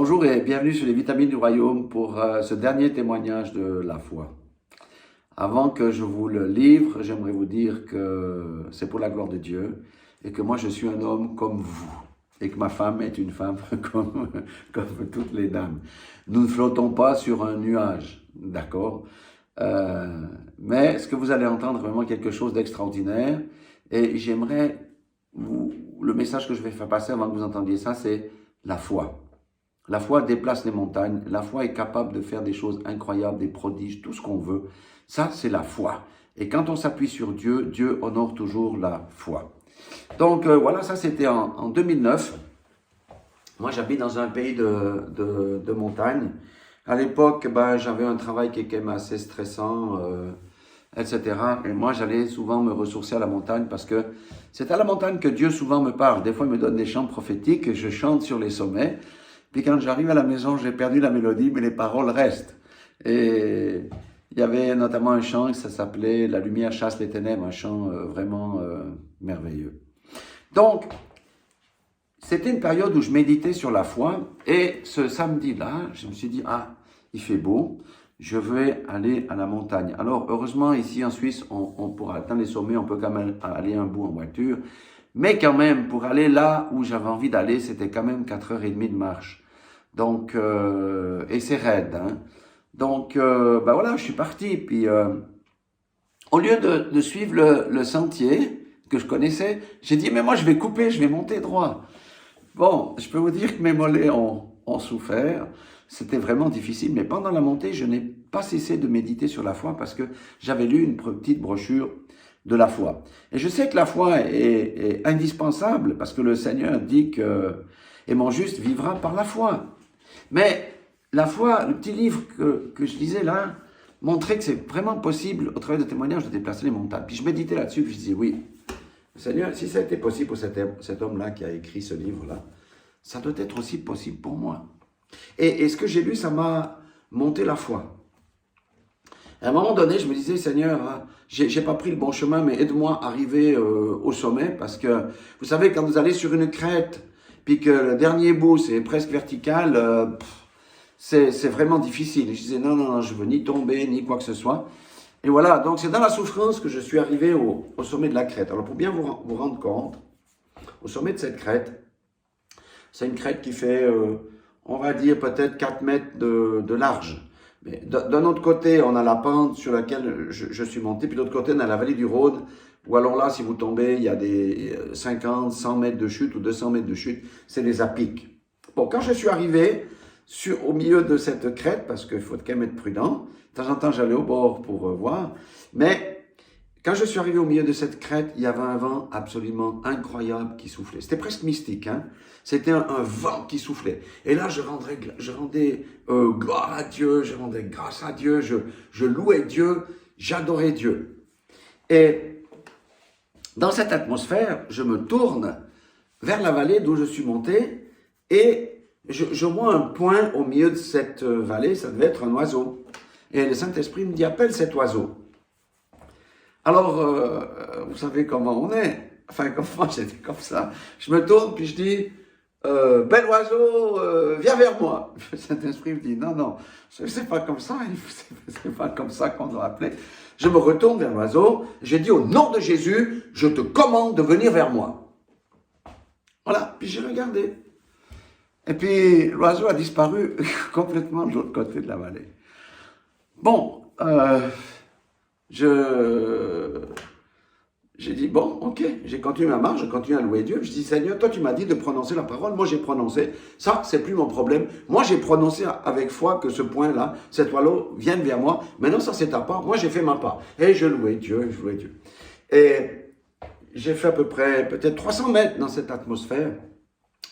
Bonjour et bienvenue sur les vitamines du royaume pour ce dernier témoignage de la foi. Avant que je vous le livre, j'aimerais vous dire que c'est pour la gloire de Dieu et que moi je suis un homme comme vous et que ma femme est une femme comme toutes les dames. Nous ne flottons pas sur un nuage, d'accord? Mais ce que vous allez entendre est vraiment quelque chose d'extraordinaire et j'aimerais, le message que je vais faire passer avant que vous entendiez ça, c'est la foi. La foi déplace les montagnes, la foi est capable de faire des choses incroyables, des prodiges, tout ce qu'on veut. Ça, c'est la foi. Et quand on s'appuie sur Dieu, Dieu honore toujours la foi. Donc voilà, ça c'était en 2009. Moi, j'habite dans un pays de montagne. À l'époque, j'avais un travail qui est quand même assez stressant, etc. Et moi, j'allais souvent me ressourcer à la montagne parce que c'est à la montagne que Dieu souvent me parle. Des fois, il me donne des chants prophétiques et je chante sur les sommets. Puis quand j'arrive à la maison, j'ai perdu la mélodie, mais les paroles restent. Et il y avait notamment un chant, ça s'appelait « La lumière chasse les ténèbres », un chant vraiment merveilleux. Donc, c'était une période où je méditais sur la foi, et ce samedi-là, je me suis dit « Ah, il fait beau, je vais aller à la montagne ». Alors, heureusement, ici en Suisse, pour atteindre les sommets, on peut quand même aller un bout en voiture. Mais quand même, pour aller là où j'avais envie d'aller, c'était quand même 4h30 de marche. Donc, et c'est raide, hein. Donc, voilà, je suis parti. Puis, au lieu de suivre le sentier que je connaissais, j'ai dit, mais moi, je vais couper, je vais monter droit. Bon, je peux vous dire que mes mollets ont souffert. C'était vraiment difficile. Mais pendant la montée, je n'ai pas cessé de méditer sur la foi parce que j'avais lu une petite brochure de la foi. Et je sais que la foi est indispensable parce que le Seigneur dit que « Et mon juste vivra par la foi ». Mais la foi, le petit livre que je lisais là, montrait que c'est vraiment possible, au travers de témoignages, de déplacer les montagnes. Puis je méditais là-dessus, puis je disais, oui, Seigneur, si ça a été possible pour cet homme-là qui a écrit ce livre-là, ça doit être aussi possible pour moi. Et ce que j'ai lu, ça m'a monté la foi. À un moment donné, je me disais, Seigneur, j'ai pas pris le bon chemin, mais aide-moi à arriver au sommet, parce que, vous savez, quand vous allez sur une crête, puis que le dernier bout, c'est presque vertical, c'est vraiment difficile. Et je disais, non, je veux ni tomber, ni quoi que ce soit. Et voilà, donc c'est dans la souffrance que je suis arrivé au sommet de la crête. Alors, pour bien vous rendre compte, au sommet de cette crête, c'est une crête qui fait, on va dire, peut-être 4 mètres de large. Mais d'un autre côté, on a la pente sur laquelle je suis monté, puis de l'autre côté, on a la vallée du Rhône, où alors là, si vous tombez, il y a des 50, 100 mètres de chute ou 200 mètres de chute, c'est des apics. Bon, quand je suis arrivé au milieu de cette crête, parce qu'il faut quand même être prudent, de temps en temps, j'allais au bord pour voir, mais quand je suis arrivé au milieu de cette crête, il y avait un vent absolument incroyable qui soufflait. C'était presque mystique, hein. C'était un vent qui soufflait. Et là, je rendais gloire à Dieu, je rendais grâce à Dieu, je louais Dieu, j'adorais Dieu. Et dans cette atmosphère, je me tourne vers la vallée d'où je suis monté et je vois un point au milieu de cette vallée, ça devait être un oiseau. Et le Saint-Esprit me dit, appelle cet oiseau. Alors, vous savez comment on est. Enfin, comme moi, j'étais comme ça. Je me tourne, puis je dis, bel oiseau, viens vers moi. Le Saint-Esprit me dit, non, c'est pas comme ça, c'est pas comme ça qu'on doit appeler. Je me retourne vers l'oiseau, j'ai dit, au nom de Jésus, je te commande de venir vers moi. Voilà, puis j'ai regardé. Et puis, l'oiseau a disparu complètement de l'autre côté de la vallée. Bon, j'ai dit, bon, ok, j'ai continué ma marche, je continue à louer Dieu. Je dis, Seigneur, toi tu m'as dit de prononcer la parole, moi j'ai prononcé, ça c'est plus mon problème. Moi j'ai prononcé avec foi que ce point-là, cet oiseau vienne vers moi. Maintenant ça c'est ta part, moi j'ai fait ma part. Et je louais Dieu, je louais Dieu. Et j'ai fait à peu près, peut-être 300 mètres dans cette atmosphère.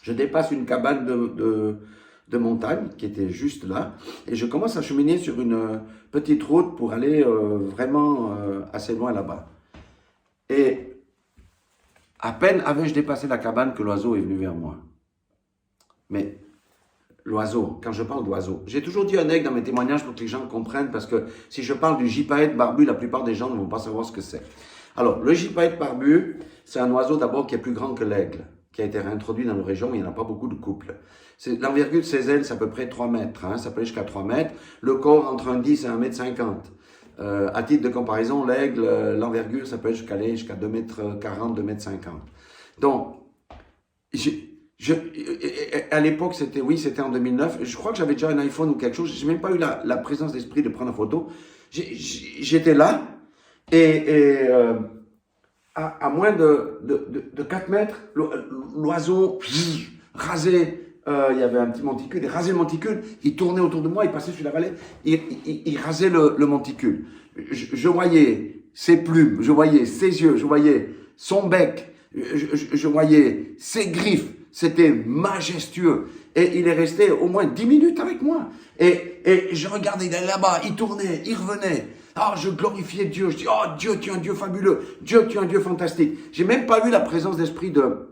Je dépasse une cabane de montagne qui était juste là. Et je commence à cheminer sur une petite route pour aller vraiment assez loin là-bas. Et à peine avais-je dépassé la cabane que l'oiseau est venu vers moi. Mais l'oiseau, quand je parle d'oiseau, j'ai toujours dit un aigle dans mes témoignages pour que les gens comprennent, parce que si je parle du gypaète barbu, la plupart des gens ne vont pas savoir ce que c'est. Alors, le gypaète barbu, c'est un oiseau d'abord qui est plus grand que l'aigle, qui a été réintroduit dans nos régions, mais il n'y en a pas beaucoup de couples. L'envergure de ses ailes, c'est à peu près 3 mètres, hein, ça peut aller jusqu'à 3 mètres. Le corps entre 1,10 et 1,50 m. À titre de comparaison, l'aigle, l'envergure, ça peut aller jusqu'à 2,40 m, 2,50 m. Donc, à l'époque, c'était en 2009. Je crois que j'avais déjà un iPhone ou quelque chose. Je n'ai même pas eu la présence d'esprit de prendre la photo. J'étais là et à moins de 4 mètres, l'oiseau rasait. Il y avait un petit monticule, il rasait le monticule, il tournait autour de moi, il passait sur la vallée, il rasait le monticule. Je voyais ses plumes, je voyais ses yeux, je voyais son bec, je voyais ses griffes, c'était majestueux. Et il est resté au moins 10 minutes avec moi. Et je regardais, il allait là-bas, il tournait, il revenait. Ah, je glorifiais Dieu, je dis, oh Dieu, tu es un Dieu fabuleux, Dieu, tu es un Dieu fantastique. J'ai même pas eu la présence d'esprit de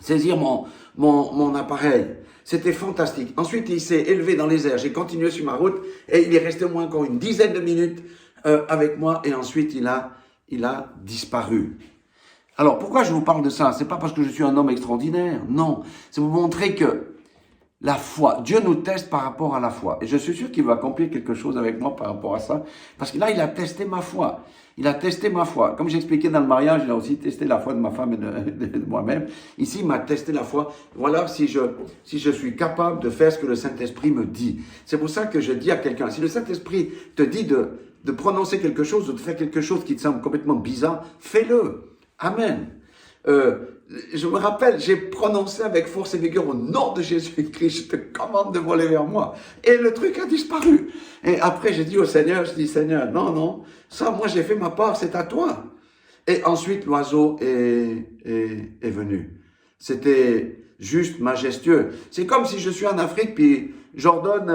saisir mon appareil. C'était fantastique. Ensuite, il s'est élevé dans les airs. J'ai continué sur ma route et il est resté au moins encore une dizaine de minutes avec moi et ensuite il a disparu. Alors, pourquoi je vous parle de ça? C'est pas parce que je suis un homme extraordinaire. Non. C'est pour vous montrer que la foi, Dieu nous teste par rapport à la foi. Et je suis sûr qu'il va accomplir quelque chose avec moi par rapport à ça. Parce que là, il a testé ma foi. Il a testé ma foi. Comme j'expliquais dans le mariage, il a aussi testé la foi de ma femme et de moi-même. Ici, il m'a testé la foi. Voilà si je suis capable de faire ce que le Saint-Esprit me dit. C'est pour ça que je dis à quelqu'un, si le Saint-Esprit te dit de prononcer quelque chose ou de faire quelque chose qui te semble complètement bizarre, fais-le. Amen. Je me rappelle, j'ai prononcé avec force et vigueur au nom de Jésus-Christ, je te commande de voler vers moi. Et le truc a disparu. Et après, j'ai dit au Seigneur, Seigneur, non, ça, moi, j'ai fait ma part, c'est à toi. Et ensuite, l'oiseau est venu. C'était juste majestueux. C'est comme si je suis en Afrique, puis j'ordonne,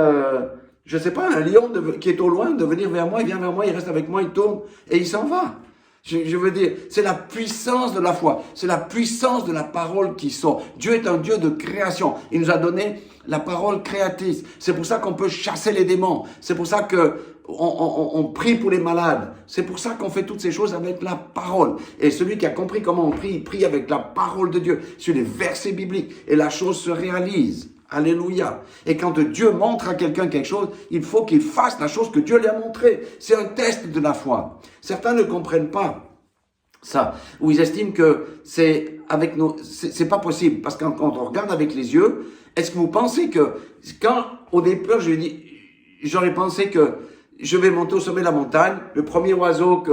je sais pas, un lion qui est au loin de venir vers moi, il vient vers moi, il reste avec moi, il tourne, et il s'en va. Je veux dire, c'est la puissance de la foi, c'est la puissance de la parole qui sort. Dieu est un Dieu de création. Il nous a donné la parole créatrice. C'est pour ça qu'on peut chasser les démons. C'est pour ça que on prie pour les malades. C'est pour ça qu'on fait toutes ces choses avec la parole. Et celui qui a compris comment on prie, il prie avec la parole de Dieu, sur les versets bibliques. Et la chose se réalise. Alléluia. Et quand Dieu montre à quelqu'un quelque chose, il faut qu'il fasse la chose que Dieu lui a montrée. C'est un test de la foi. Certains ne comprennent pas ça, ou ils estiment que c'est c'est pas possible. Parce que quand on regarde avec les yeux, est-ce que vous pensez que quand, au départ, j'aurais pensé que je vais monter au sommet de la montagne, le premier oiseau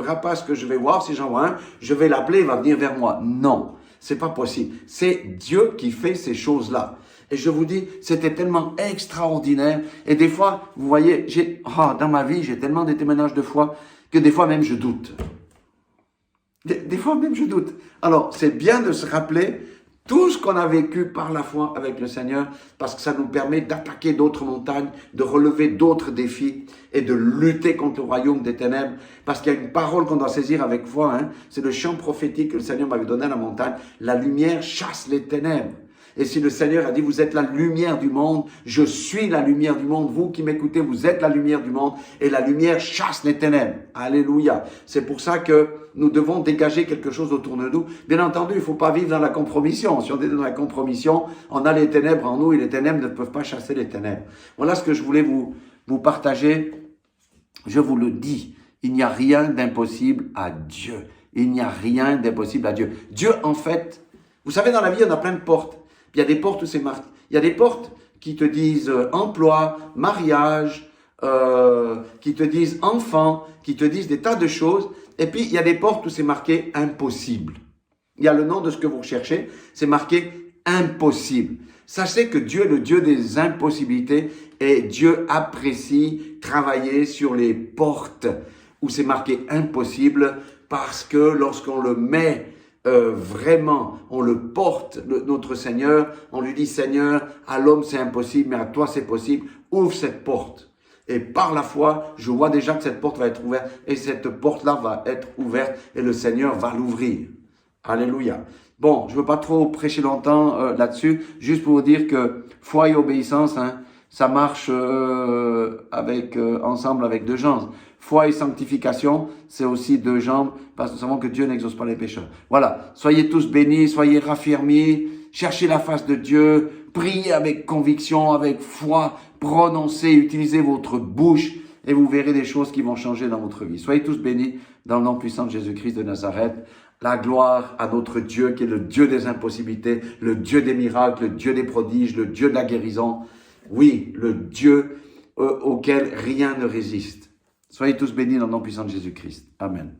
rapace que je vais voir, si j'en vois un, je vais l'appeler, il va venir vers moi. Non, c'est pas possible. C'est Dieu qui fait ces choses-là. Et je vous dis, c'était tellement extraordinaire. Et des fois, vous voyez, dans ma vie, j'ai tellement des témoignages de foi que des fois même je doute. Des fois même je doute. Alors, c'est bien de se rappeler tout ce qu'on a vécu par la foi avec le Seigneur, parce que ça nous permet d'attaquer d'autres montagnes, de relever d'autres défis et de lutter contre le royaume des ténèbres. Parce qu'il y a une parole qu'on doit saisir avec foi, hein. C'est le chant prophétique que le Seigneur m'avait donné à la montagne. La lumière chasse les ténèbres. Et si le Seigneur a dit, vous êtes la lumière du monde, je suis la lumière du monde, vous qui m'écoutez, vous êtes la lumière du monde, et la lumière chasse les ténèbres. Alléluia. C'est pour ça que nous devons dégager quelque chose autour de nous. Bien entendu, il ne faut pas vivre dans la compromission. Si on est dans la compromission, on a les ténèbres en nous, et les ténèbres ne peuvent pas chasser les ténèbres. Voilà ce que je voulais vous partager. Je vous le dis, il n'y a rien d'impossible à Dieu. Il n'y a rien d'impossible à Dieu. Dieu, en fait, vous savez, dans la vie, on a plein de portes. Il y a des portes où c'est marqué. Il y a des portes qui te disent emploi, mariage, qui te disent enfant, qui te disent des tas de choses. Et puis, il y a des portes où c'est marqué impossible. Il y a le nom de ce que vous recherchez, c'est marqué impossible. Sachez que Dieu est le Dieu des impossibilités et Dieu apprécie travailler sur les portes où c'est marqué impossible parce que lorsqu'on le met vraiment, on le porte, notre Seigneur, on lui dit, Seigneur, à l'homme c'est impossible, mais à toi c'est possible, ouvre cette porte. Et par la foi, je vois déjà que cette porte va être ouverte, et cette porte-là va être ouverte, et le Seigneur va l'ouvrir. Alléluia. Bon, je ne veux pas trop prêcher longtemps là-dessus, juste pour vous dire que foi et obéissance, hein, ça marche ensemble avec deux jambes. Foi et sanctification, c'est aussi deux jambes, parce que nous savons que Dieu n'exauce pas les pécheurs. Voilà, soyez tous bénis, soyez raffermis, cherchez la face de Dieu, priez avec conviction, avec foi, prononcez, utilisez votre bouche, et vous verrez des choses qui vont changer dans votre vie. Soyez tous bénis dans le nom puissant de Jésus-Christ de Nazareth. La gloire à notre Dieu qui est le Dieu des impossibilités, le Dieu des miracles, le Dieu des prodiges, le Dieu de la guérison. Oui, le Dieu auquel rien ne résiste. Soyez tous bénis dans le nom puissant de Jésus-Christ. Amen.